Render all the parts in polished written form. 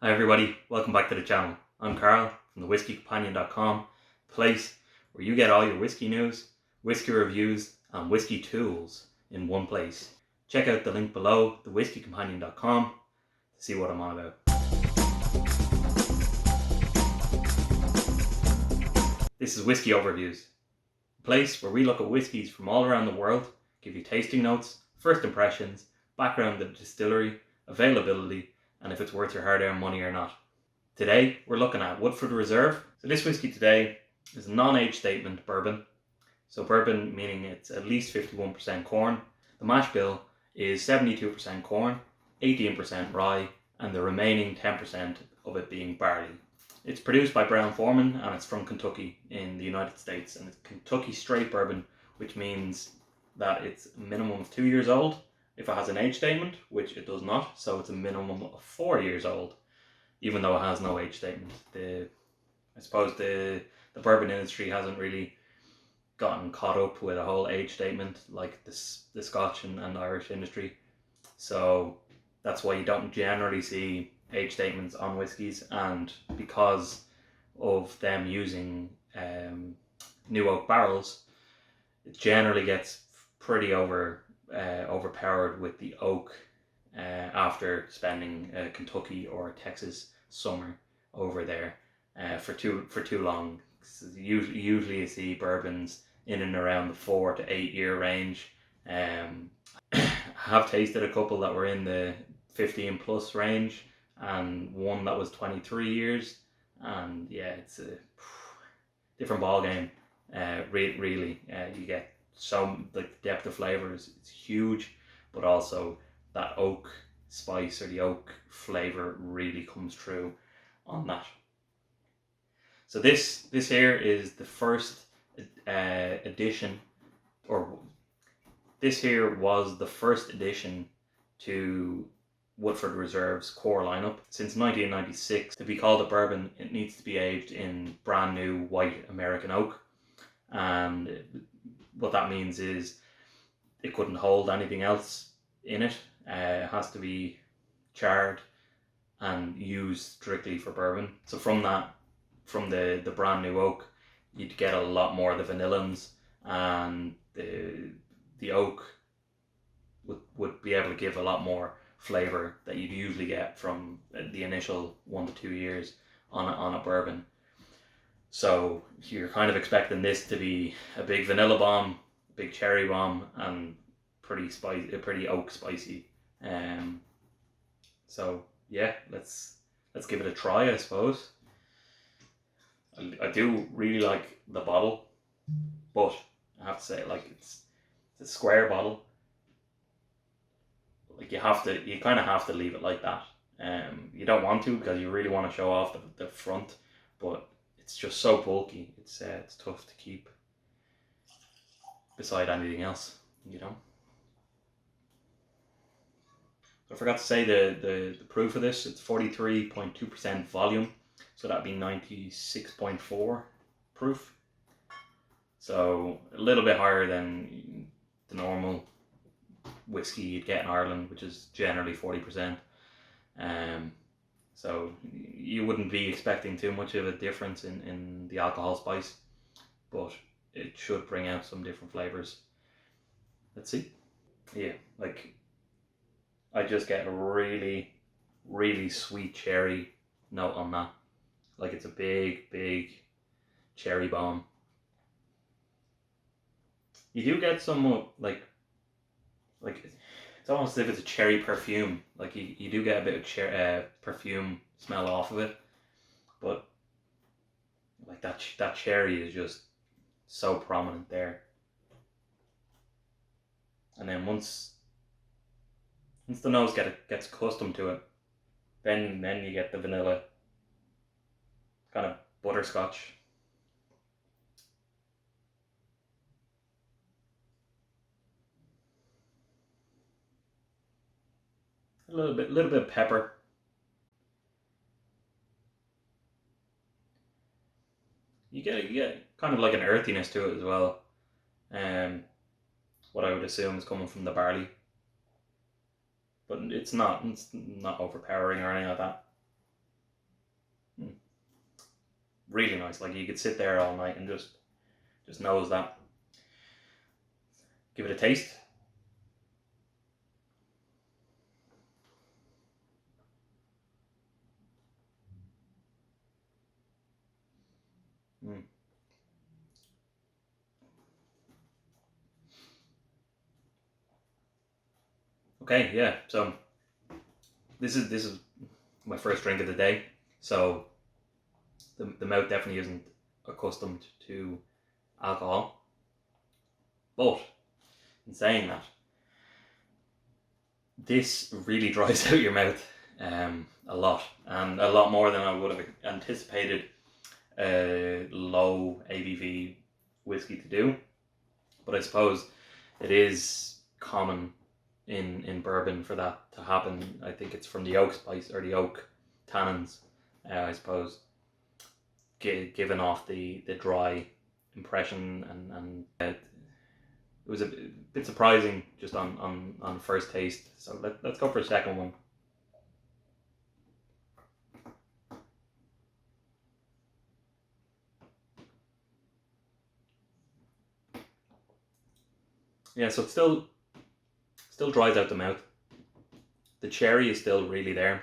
Hi everybody, welcome back to the channel. I'm Carl from the whiskeycompanion.com, the place where you get all your whiskey news, whiskey reviews and whiskey tools in one place. Check out the link below, thewhiskeycompanion.com, to see what I'm on about. This is Whiskey Overviews, a place where we look at whiskies from all around the world, give you tasting notes, first impressions, background of the distillery, availability, and if it's worth your hard-earned money or not. Today, we're looking at Woodford Reserve. So this whiskey today is a non-age statement bourbon. So bourbon meaning it's at least 51% corn. The mash bill is 72% corn, 18% rye, and the remaining 10% of it being barley. It's produced by Brown Forman and it's from Kentucky in the United States. And it's Kentucky straight bourbon, which means that it's a minimum of 2 years old. If it has an age statement, which it does not, so it's a minimum of 4 years old, even though it has no age statement. I suppose the bourbon industry hasn't really gotten caught up with a whole age statement like the Scotch and Irish industry. So that's why you don't generally see age statements on whiskies, and because of them using new oak barrels, it generally gets pretty overpowered with the oak after spending a Kentucky or Texas summer over there for too long. So usually you see bourbons in and around the 4 to 8 year range. I have tasted a couple that were in the 15 plus range and one that was 23 years, and yeah, it's a different ball game. Really, you get some, like, the depth of flavors, it's huge, but also that oak spice or the oak flavor really comes through on that. So this here is the first addition, or this here was the first addition to Woodford Reserve's core lineup. Since 1996, to be called a bourbon, it needs to be aged in brand new white American oak, and what that means is it couldn't hold anything else in it. It has to be charred and used strictly for bourbon. So from the brand new oak, you'd get a lot more of the vanillins, and the oak would be able to give a lot more flavor that you'd usually get from the initial 1 to 2 years on a bourbon. So you're kind of expecting this to be a big vanilla bomb, big cherry bomb, and pretty spicy, pretty oak spicy. So yeah, let's give it a try, I suppose. I do really like the bottle, but I have to say, like, it's a square bottle. Like, you kind of have to leave it like that. You don't want to, because you really want to show off the front, but it's just so bulky. It's tough to keep beside anything else, you know. So I forgot to say the proof of this. It's 43.2% volume, so that'd be 96.4 proof. So a little bit higher than the normal whiskey you'd get in Ireland, which is generally 40%. So you wouldn't be expecting too much of a difference in the alcohol spice, but it should bring out some different flavors. Let's see. Yeah, like, I just get a really, really sweet cherry note on that. Like, it's a big cherry bomb. You do get some, like it's almost as if it's a cherry perfume. Like, you do get a bit of perfume smell off of it, but like that cherry is just so prominent there. And then once the nose gets accustomed to it, then you get the vanilla, kind of butterscotch. A little bit of pepper. You get kind of like an earthiness to it as well. What I would assume is coming from the barley. but it's not overpowering or anything like that. really nice. Like you could sit there all night and just nose that. Give it a taste. Mm. Okay, yeah. So this is my first drink of the day. So the mouth definitely isn't accustomed to alcohol. But in saying that, this really dries out your mouth a lot, and a lot more than I would have anticipated a low ABV whiskey to do. But I suppose it is common in bourbon for that to happen. I think it's from the oak spice or the oak tannins, I suppose, giving off the dry impression, and it was a bit surprising just on first taste. So let's go for a second one. Yeah, so it still dries out the mouth. The cherry is still really there.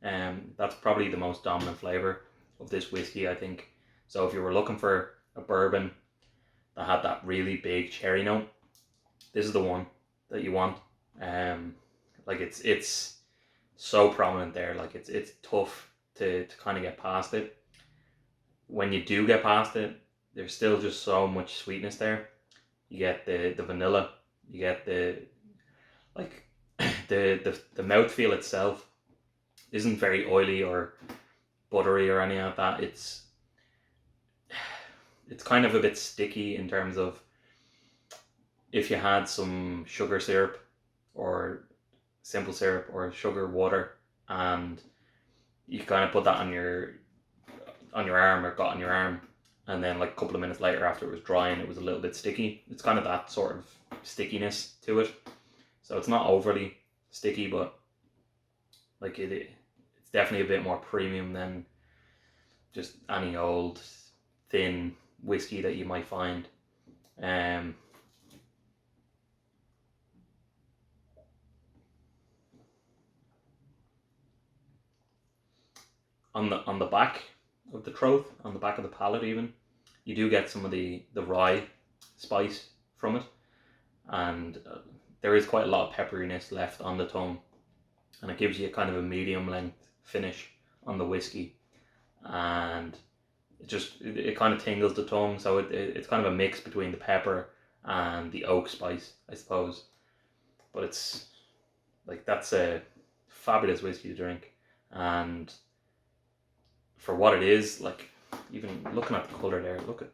That's probably the most dominant flavor of this whiskey, I think. So if you were looking for a bourbon that had that really big cherry note, this is the one that you want. Like it's so prominent there. Like it's tough to kind of get past it. When you do get past it, there's still just so much sweetness there. You get the vanilla, you get the like the mouthfeel itself isn't very oily or buttery or any of that. It's kind of a bit sticky in terms of if you had some sugar syrup or simple syrup or sugar water and you kind of put that on your arm or got on your arm, and then like a couple of minutes later after it was drying it was a little bit sticky. It's kind of that sort of stickiness to it. So it's not overly sticky, but like it's definitely a bit more premium than just any old thin whiskey that you might find. On the back of the throat, on the back of the palate even, you do get some of the rye spice from it, and there is quite a lot of pepperiness left on the tongue, and it gives you kind of a medium length finish on the whiskey, and it kind of tingles the tongue. So it's kind of a mix between the pepper and the oak spice, I suppose. But it's like, that's a fabulous whiskey to drink, and for what it is, like even looking at the color there, look at,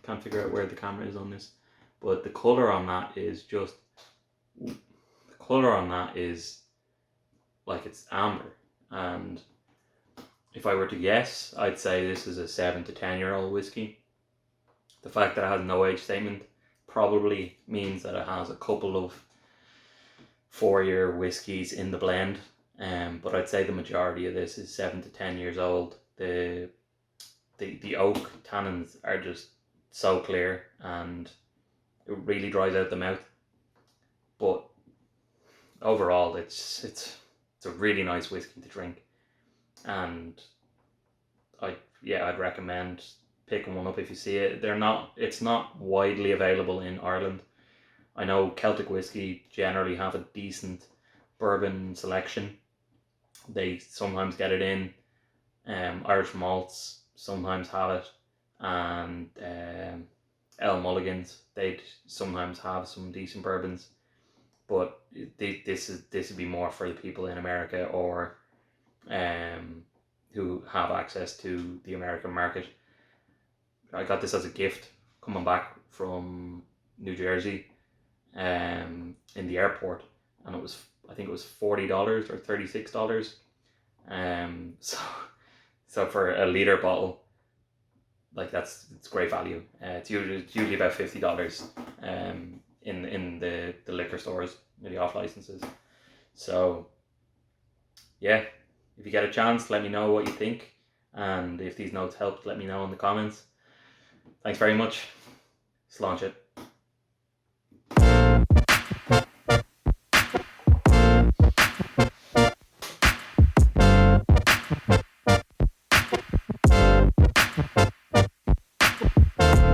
can't figure out where the camera is on this, but the color on that is just, the color on that is like it's amber, and if I were to guess, I'd say this is a 7 to 10 year old whiskey. The fact that it has no age statement probably means that it has a couple of 4-year whiskies in the blend. But I'd say the majority of this is 7 to 10 years old. The oak tannins are just so clear, and it really dries out the mouth. But overall, it's a really nice whiskey to drink, and I'd recommend picking one up if you see it. It's not widely available in Ireland. I know Celtic whiskey generally have a decent bourbon selection. They sometimes get it in. Irish malts sometimes have it, and El Mulligans, they'd sometimes have some decent bourbons. But this would be more for the people in America, or who have access to the American market. I got this as a gift coming back from New Jersey, in the airport, and I think it was $40 or $36. So for a liter bottle, like it's great value. It's usually about $50 in the liquor stores, the off licenses. So yeah, if you get a chance, let me know what you think. And if these notes helped, let me know in the comments. Thanks very much. Slaunch it.